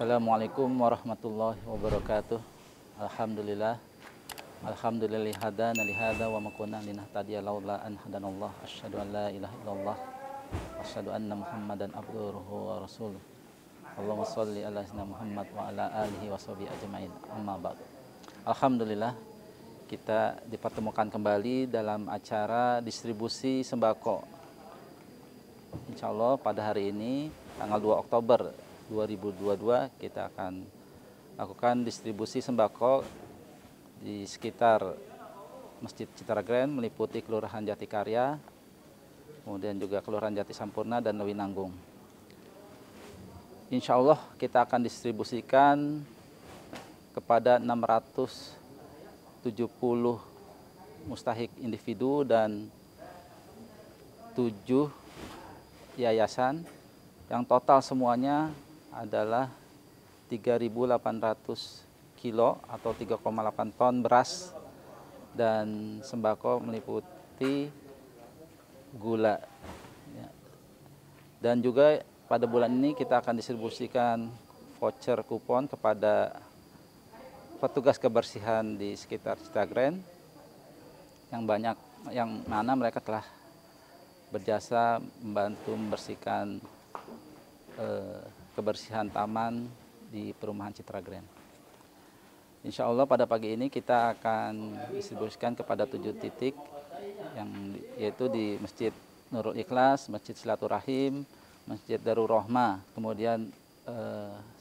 Assalamualaikum warahmatullahi wabarakatuh. Alhamdulillah. Alhamdulillah hadana li hadza wa ma kunna linahtadiya laula an hadanallah. Asyhadu an la ilaha illallah. Asyhadu anna Muhammadan abduhu wa rasuluh. Allahumma shalli ala sayyidina Muhammad wa ala alihi wa sahbihi ajmain. Amma ba'd. Alhamdulillah kita dipertemukan kembali dalam acara distribusi sembako. Insyaallah pada hari ini tanggal 2 Oktober 2022 kita akan lakukan distribusi sembako di sekitar Masjid Citra Grand meliputi Kelurahan Jatikarya, kemudian juga Kelurahan Jati Sampurna dan Lewinanggung. Insya Allah kita akan distribusikan kepada 670 mustahik individu dan 7 yayasan yang total semuanya adalah 3.800 kilo atau 3,8 ton beras dan sembako meliputi gula. Dan juga pada bulan ini kita akan distribusikan voucher kupon kepada petugas kebersihan di sekitar Citra Grand yang mana mereka telah berjasa membantu membersihkan kebersihan taman di perumahan Citra Grand. Insya Allah pada pagi ini kita akan distribusikan kepada 7 titik, yaitu di Masjid Nurul Ikhlas, Masjid Silaturahim, Masjid Darul Rohmah, kemudian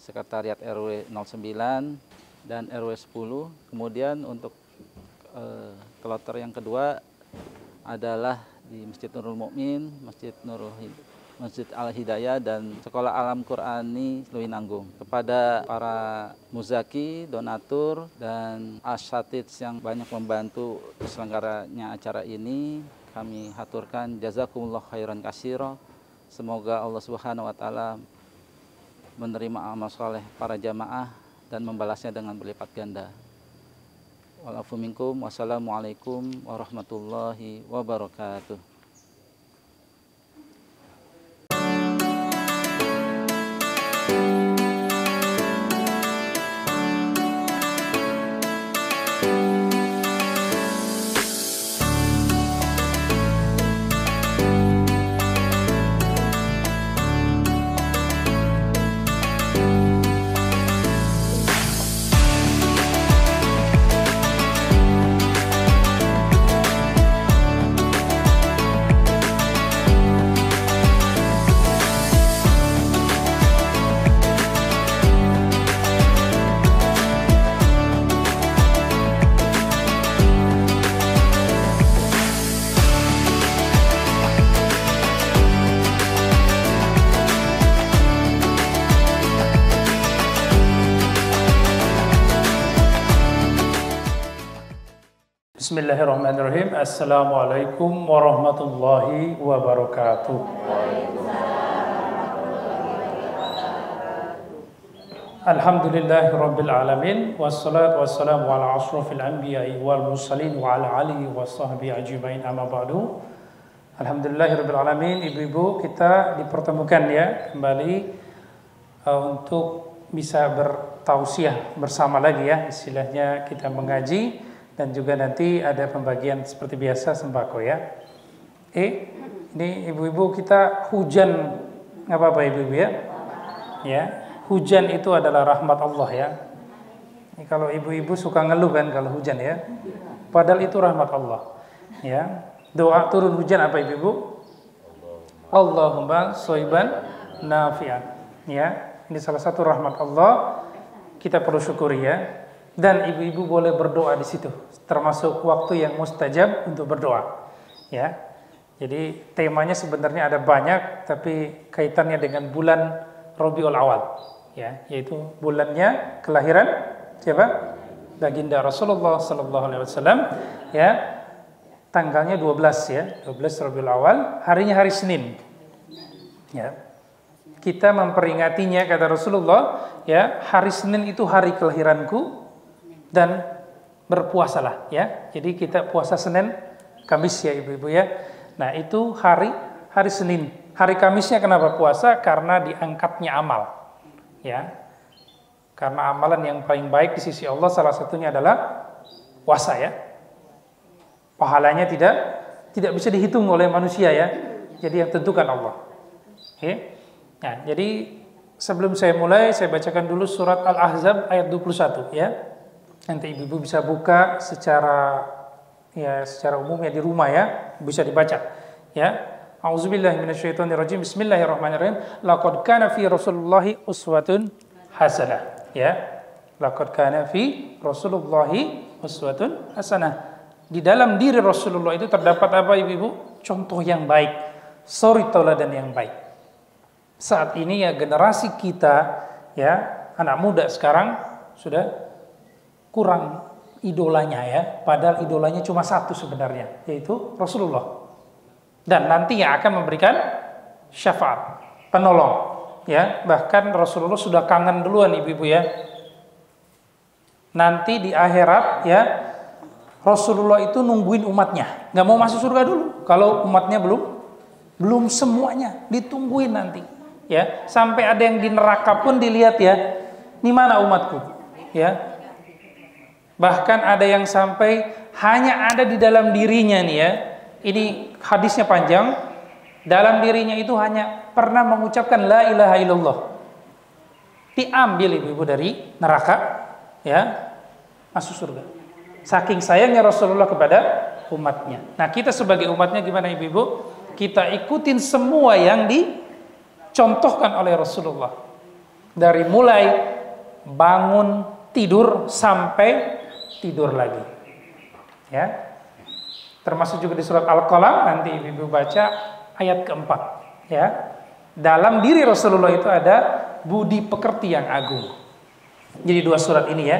Sekretariat RW 09 dan RW 10. Kemudian untuk kloter yang kedua adalah di Masjid Nurul Mukmin, Masjid Al-Hidayah dan Sekolah Alam Qur'ani Lewinanggung. Kepada para muzaki, donatur, dan asyatidz yang banyak membantu terselenggaranya acara ini, kami haturkan jazakumullah khairan katsira. Semoga Allah Subhanahu wa taala menerima amal soleh para jamaah dan membalasnya dengan berlipat ganda. Walafu minkum, wassalamualaikum warahmatullahi wabarakatuh. Bismillahirrahmanirrahim. Assalamualaikum warahmatullahi wabarakatuh. Alhamdulillahirabbil alamin wassalatu wassalamu ala asyrafil anbiya'i wal mursalin wa ala alihi washabbihi ajmain amma ba'du. Alhamdulillahirabbil alamin. Ibu-ibu, kita dipertemukan ya kembali untuk bisa bertausiah bersama lagi ya, istilahnya kita mengaji. Dan juga nanti ada pembagian seperti biasa sembako ya. Ini ibu-ibu kita hujan, nggak apa-apa ibu-ibu ya. Ya, hujan itu adalah rahmat Allah ya. Ini kalau ibu-ibu suka ngeluh kan kalau hujan ya. Padahal itu rahmat Allah. Ya, doa turun hujan apa ibu-ibu? Allahumma shoiban nafi'an. Ya, ini salah satu rahmat Allah. Kita perlu syukuri ya. Dan ibu-ibu boleh berdoa di situ, termasuk waktu yang mustajab untuk berdoa. Ya, jadi temanya sebenarnya ada banyak, tapi kaitannya dengan bulan Rabiul Awal, ya, yaitu bulannya kelahiran siapa? Baginda Rasulullah Sallallahu Alaihi Wasallam. Ya, tanggalnya 12 ya, 12 Rabiul Awal, harinya hari Senin. Ya, kita memperingatinya kata Rasulullah, ya, hari Senin itu hari kelahiranku. Dan berpuasalah ya. Jadi kita puasa Senin, Kamis ya ibu-ibu ya. Nah itu hari Senin. Hari Kamisnya kenapa puasa? Karena diangkatnya amal. Ya. Karena amalan yang paling baik di sisi Allah salah satunya adalah puasa ya. Pahalanya tidak bisa dihitung oleh manusia ya. Jadi yang tentukan Allah. Oke. Nah, jadi sebelum saya mulai, saya bacakan dulu surat Al-Ahzab ayat 21 ya. Nanti ibu-ibu bisa buka secara umum ya di rumah ya, bisa dibaca ya. A'udzubillahi minasyaitonirrajim. Bismillahirrahmanirrahim. Laqad kana fi Rasulillahi uswatun hasanah ya. Laqad kana fi Rasulillahi uswatun hasanah. Di dalam diri Rasulullah itu terdapat apa ibu-ibu? Contoh yang baik, suri tauladan yang baik. Saat ini ya generasi kita ya, anak muda sekarang sudah kurang idolanya ya, padahal idolanya cuma satu sebenarnya, yaitu Rasulullah. Dan nanti yang akan memberikan syafaat, penolong ya. Bahkan Rasulullah sudah kangen duluan ibu-ibu ya. Nanti di akhirat ya, Rasulullah itu nungguin umatnya, nggak mau masuk surga dulu. Kalau umatnya belum semuanya, ditungguin nanti, ya. Sampai ada yang di neraka pun dilihat ya, ini mana umatku, ya. Bahkan ada yang sampai hanya ada di dalam dirinya nih ya. Ini hadisnya panjang. Dalam dirinya itu hanya pernah mengucapkan la ilaha illallah. Diambil ibu-ibu dari neraka, ya, masuk surga. Saking sayangnya Rasulullah kepada umatnya. Nah, kita sebagai umatnya gimana ibu-ibu? Kita ikutin semua yang dicontohkan oleh Rasulullah. Dari mulai bangun tidur sampai tidur lagi. Ya. Termasuk juga di surat Al-Qalam, nanti ibu-ibu baca ayat keempat. Ya. Dalam diri Rasulullah itu ada budi pekerti yang agung. Jadi dua surat ini ya.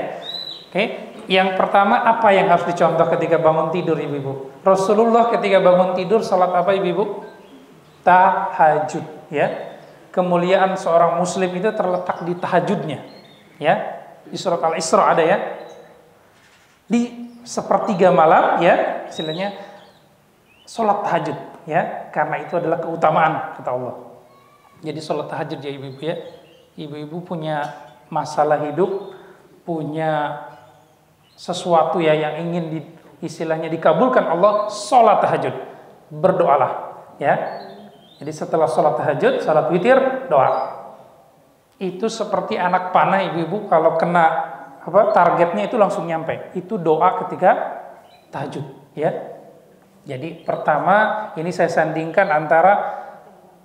Oke. Yang pertama, apa yang harus dicontoh ketika bangun tidur ibu-ibu? Rasulullah ketika bangun tidur salat apa ibu-ibu? Tahajud ya. Kemuliaan seorang muslim itu terletak di tahajudnya ya. Di surat Al-Isra ada ya. Di sepertiga malam ya, istilahnya salat tahajud ya, karena itu adalah keutamaan kata Allah. Jadi salat tahajud ya ibu-ibu ya. Ibu-ibu punya masalah hidup, punya sesuatu ya yang ingin istilahnya dikabulkan Allah, sholat tahajud, berdoalah ya. Jadi setelah sholat tahajud, sholat witir, doa. Itu seperti anak panah ibu-ibu, kalau kena targetnya itu langsung nyampe. Itu doa ketika tahajud ya. Jadi pertama ini saya sandingkan antara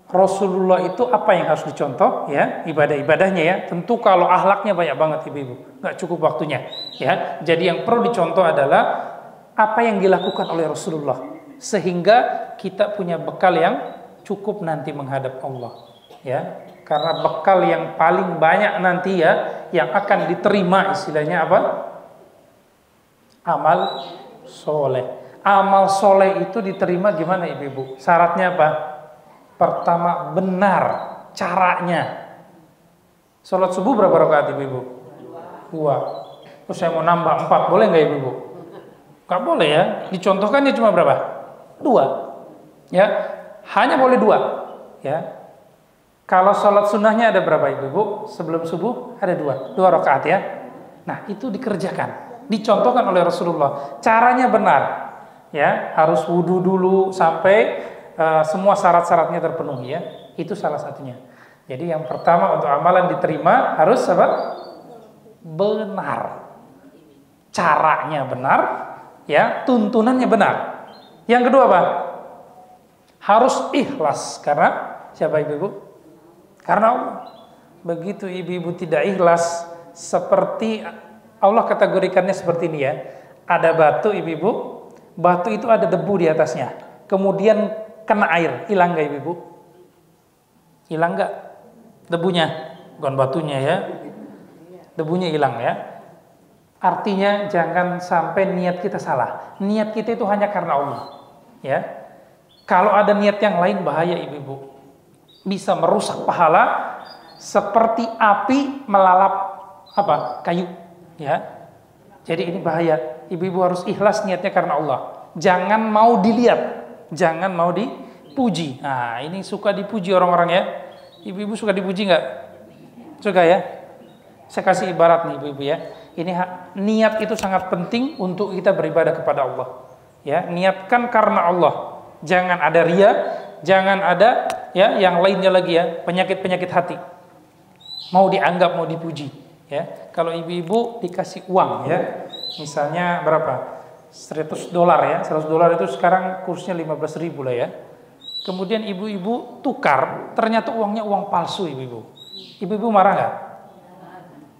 Rasulullah itu apa yang harus dicontoh ya, ibadah-ibadahnya ya. Tentu kalau akhlaknya banyak banget ibu-ibu, nggak cukup waktunya ya. Jadi yang perlu dicontoh adalah apa yang dilakukan oleh Rasulullah, sehingga kita punya bekal yang cukup nanti menghadap Allah ya. Karena bekal yang paling banyak nanti ya, yang akan diterima istilahnya apa? Amal soleh. Amal soleh itu diterima gimana ibu-ibu? Syaratnya apa? Pertama, benar caranya. Sholat subuh berapa rakaat ibu-ibu? 2. Terus saya mau nambah 4, boleh nggak ibu-ibu? Nggak boleh ya. Dicontohkannya cuma berapa? 2. Ya, hanya boleh 2. Ya. Kalau sholat sunnahnya ada berapa ibu-ibu? Sebelum subuh ada 2 rakaat ya. Nah itu dikerjakan, dicontohkan oleh Rasulullah. Caranya benar. Ya, harus wudu dulu sampai semua syarat-syaratnya terpenuhi ya. Itu salah satunya. Jadi yang pertama untuk amalan diterima harus apa? Benar. Caranya benar, ya, tuntunannya benar. Yang kedua apa? Harus ikhlas. Karena siapa ibu-ibu? Karena Allah. Begitu ibu-ibu tidak ikhlas, seperti Allah kategorikannya seperti ini ya. Ada batu ibu-ibu, batu itu ada debu di atasnya. Kemudian kena air, hilang gak ibu-ibu? Hilang gak debunya? Bukan batunya ya. Debunya hilang ya. Artinya jangan sampai niat kita salah. Niat kita itu hanya karena Allah. Ya. Kalau ada niat yang lain bahaya ibu-ibu. Bisa merusak pahala seperti api melalap apa? Kayu. Ya. Jadi ini bahaya. Ibu-ibu harus ikhlas niatnya karena Allah. Jangan mau dilihat. Jangan mau dipuji. Nah, ini suka dipuji orang-orang ya. Ibu-ibu suka dipuji nggak? Suka ya? Saya kasih ibarat nih ibu-ibu ya. Ini niat itu sangat penting untuk kita beribadah kepada Allah. Ya, niatkan karena Allah. Jangan ada ria, jangan ada ya yang lainnya lagi ya, penyakit-penyakit hati. Mau dianggap, mau dipuji. Ya, kalau ibu-ibu dikasih uang ya, misalnya berapa? $100 ya, $100 itu sekarang kursnya 15.000 lah ya. Kemudian ibu-ibu tukar, ternyata uangnya uang palsu ibu-ibu. Ibu-ibu marah nggak?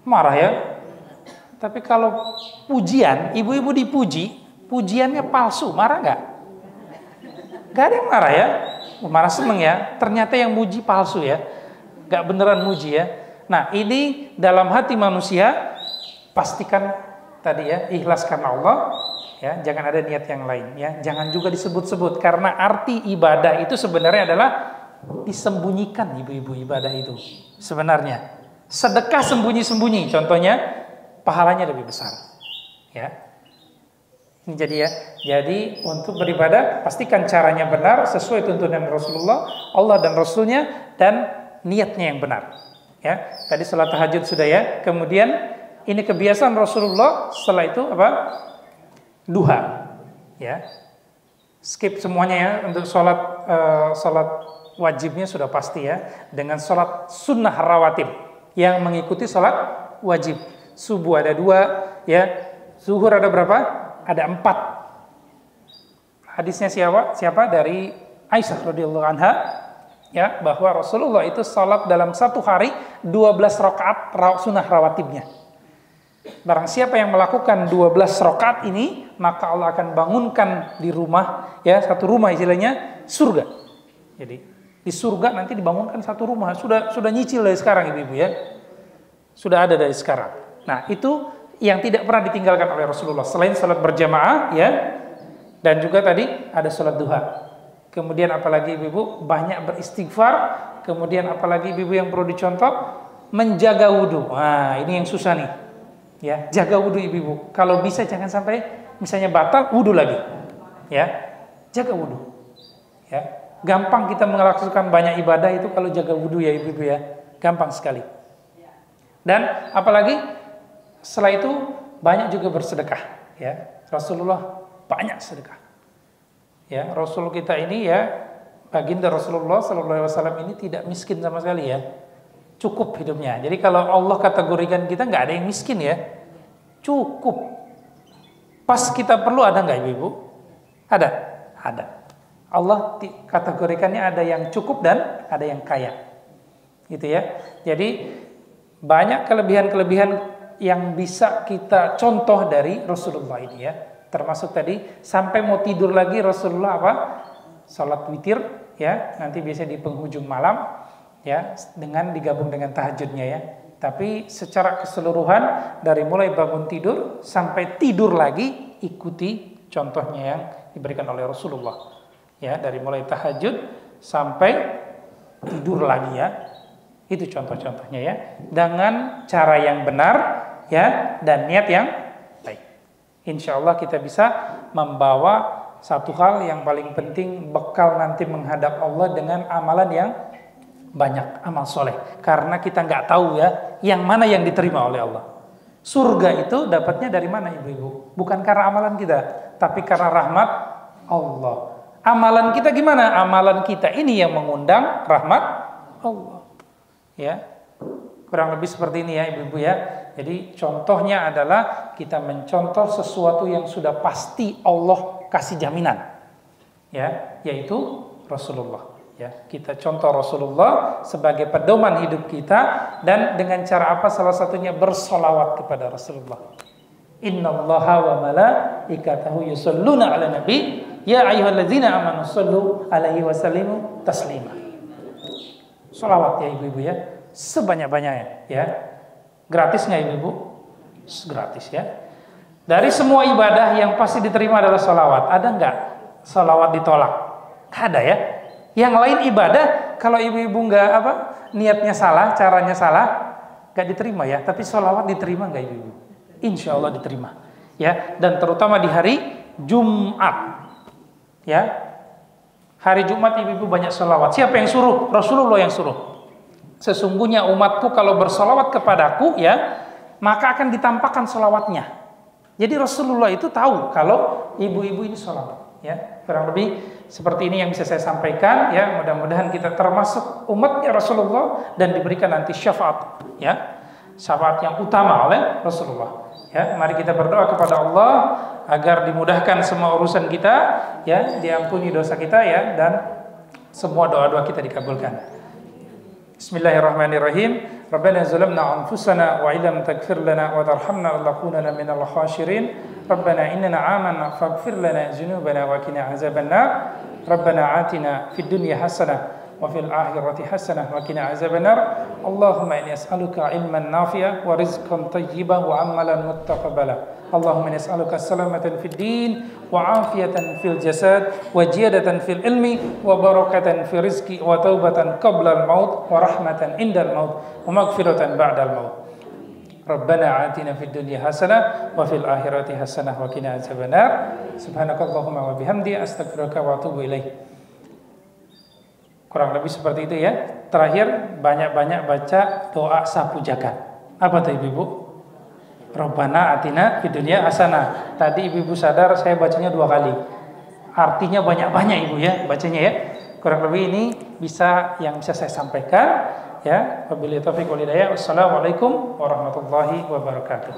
Marah ya. Tapi kalau pujian, ibu-ibu dipuji, pujiannya palsu, marah nggak? Nggak ada yang marah ya. Marah seneng ya. Ternyata yang muji palsu ya, nggak beneran muji ya. Nah ini dalam hati manusia pastikan tadi ya, ikhlas karena Allah. Ya, jangan ada niat yang lain ya. Jangan juga disebut-sebut karena arti ibadah itu sebenarnya adalah disembunyikan ibu-ibu ibadah itu. Sebenarnya sedekah sembunyi-sembunyi contohnya pahalanya lebih besar. Ya. Ini jadi ya. Jadi untuk beribadah pastikan caranya benar sesuai tuntunan Rasulullah, Allah dan Rasulnya dan niatnya yang benar. Ya. Tadi salat tahajud sudah ya. Kemudian ini kebiasaan Rasulullah setelah itu apa? Duha, ya, skip semuanya ya untuk sholat wajibnya sudah pasti ya, dengan sholat sunnah rawatib yang mengikuti sholat wajib. Subuh ada 2, ya, zuhur ada berapa? Ada 4. Hadisnya siapa? Dari Aisyah radhiyallahu anha, ya, bahwa Rasulullah itu sholat dalam satu hari 12 rakaat sunnah rawatibnya. Barang siapa yang melakukan 12 rakaat ini, maka Allah akan bangunkan di rumah, ya, satu rumah istilahnya surga. Jadi di surga nanti dibangunkan satu rumah. Sudah nyicil dari sekarang ibu-ibu ya. Sudah ada dari sekarang. Nah itu yang tidak pernah ditinggalkan oleh Rasulullah. Selain salat berjamaah ya, dan juga tadi ada salat duha. Kemudian apalagi ibu-ibu banyak beristighfar. Kemudian apalagi ibu-ibu yang perlu dicontoh, menjaga wudhu. Nah ini yang susah nih. Ya, jaga wudhu ibu-ibu. Kalau bisa jangan sampai misalnya batal wudhu lagi. Ya, jaga wudhu. Ya, gampang kita melakukan banyak ibadah itu kalau jaga wudhu ya ibu-ibu ya. Gampang sekali. Dan apalagi setelah itu banyak juga bersedekah. Ya, Rasulullah banyak sedekah. Ya, Rasul kita ini ya, baginda Rasulullah SAW ini tidak miskin sama sekali ya. Cukup hidupnya. Jadi kalau Allah kategorikan kita nggak ada yang miskin ya, cukup. Pas kita perlu ada nggak ibu-ibu? Ada. Allah kategorikannya ada yang cukup dan ada yang kaya, gitu ya. Jadi banyak kelebihan-kelebihan yang bisa kita contoh dari Rasulullah ini ya. Termasuk tadi sampai mau tidur lagi Rasulullah apa? Salat witir ya. Nanti biasanya di penghujung malam. Ya, dengan digabung dengan tahajudnya ya. Tapi secara keseluruhan dari mulai bangun tidur sampai tidur lagi ikuti contohnya yang diberikan oleh Rasulullah. Ya, dari mulai tahajud sampai tidur lagi ya. Itu contoh-contohnya ya. Dengan cara yang benar ya dan niat yang baik. Insya Allah kita bisa membawa satu hal yang paling penting, bekal nanti menghadap Allah dengan amalan yang banyak, amal soleh. Karena kita nggak tahu ya yang mana yang diterima oleh Allah. Surga itu dapatnya dari mana ibu-ibu? Bukan karena amalan kita, tapi karena rahmat Allah. Amalan kita gimana? Amalan kita ini yang mengundang rahmat Allah. Ya, kurang lebih seperti ini ya ibu-ibu ya. Jadi contohnya adalah kita mencontoh sesuatu yang sudah pasti Allah kasih jaminan. Ya, yaitu Rasulullah. Ya, kita contoh Rasulullah sebagai pedoman hidup kita dan dengan cara apa? Salah satunya bersolawat kepada Rasulullah. Innallaha wa malaikatahu yusholluna ala nabi ya ayyuhalladzina amanu shollu alaihi wasallimu taslima. Solawat ya ibu-ibu ya, sebanyak-banyaknya ya. Gratis nggak ibu-ibu? Gratis ya. Dari semua ibadah yang pasti diterima adalah solawat. Ada nggak solawat ditolak? Nggak ada ya. Yang lain ibadah, kalau ibu-ibu nggak apa, niatnya salah, caranya salah, nggak diterima ya. Tapi sholawat diterima nggak ibu-ibu? Insya Allah diterima. Ya, dan terutama di hari Jumat. Ya, hari Jumat ibu-ibu banyak sholawat. Siapa yang suruh? Rasulullah yang suruh. Sesungguhnya umatku kalau bersolawat kepadaku, ya, maka akan ditampakkan solawatnya. Jadi Rasulullah itu tahu kalau ibu-ibu ini solawat, ya. Kurang lebih seperti ini yang bisa saya sampaikan, ya. Mudah-mudahan kita termasuk umatnya Rasulullah dan diberikan nanti syafaat, ya, syafaat yang utama oleh Rasulullah. Ya, mari kita berdoa kepada Allah agar dimudahkan semua urusan kita, ya, diampuni dosa kita, ya, dan semua doa-doa kita dikabulkan. Bismillahirrahmanirrahim. Rabbana zalamna anfusana wa illam taghfir lana wa tarhamna lanakunanna minal khasirin. Rabbana innana amanna faghfir lana dzunubana wa qina azabannar. Rabbana atina fid dunya hasanah wa fil akhirati hasanah wa qina azabannar. Allahumma inni as'aluka ilman nafi'a wa rizqan thayyiban wa amalan muttaqabbala. Allahumma inni as'aluka salamatan fid din wa afiyatan fil jasad wa ziyadatan fil ilmi wa barakatan fil rizqi wa taubatan qabla al maut wa rahmatan indal maut wa maghfiratan ba'dal maut. Rabbana atina fid dunya hasanah wa fil akhirati hasanah wa qina azabannar. Subhanakallahumma wa bihamdi astaghfiruka wa atubu ilaik. Kurang lebih seperti itu, ya. Terakhir, banyak-banyak baca doa sapu jagat. Apa tuh Ibu? Rabbana atina fid dunya hasanah. Tadi Ibu sadar saya bacanya 2 kali. Artinya banyak-banyak Ibu, ya, bacanya, ya. Kurang lebih ini yang bisa saya sampaikan, ya. Wabillahi taufiq wal hidayah. Wassalamualaikum warahmatullahi wabarakatuh.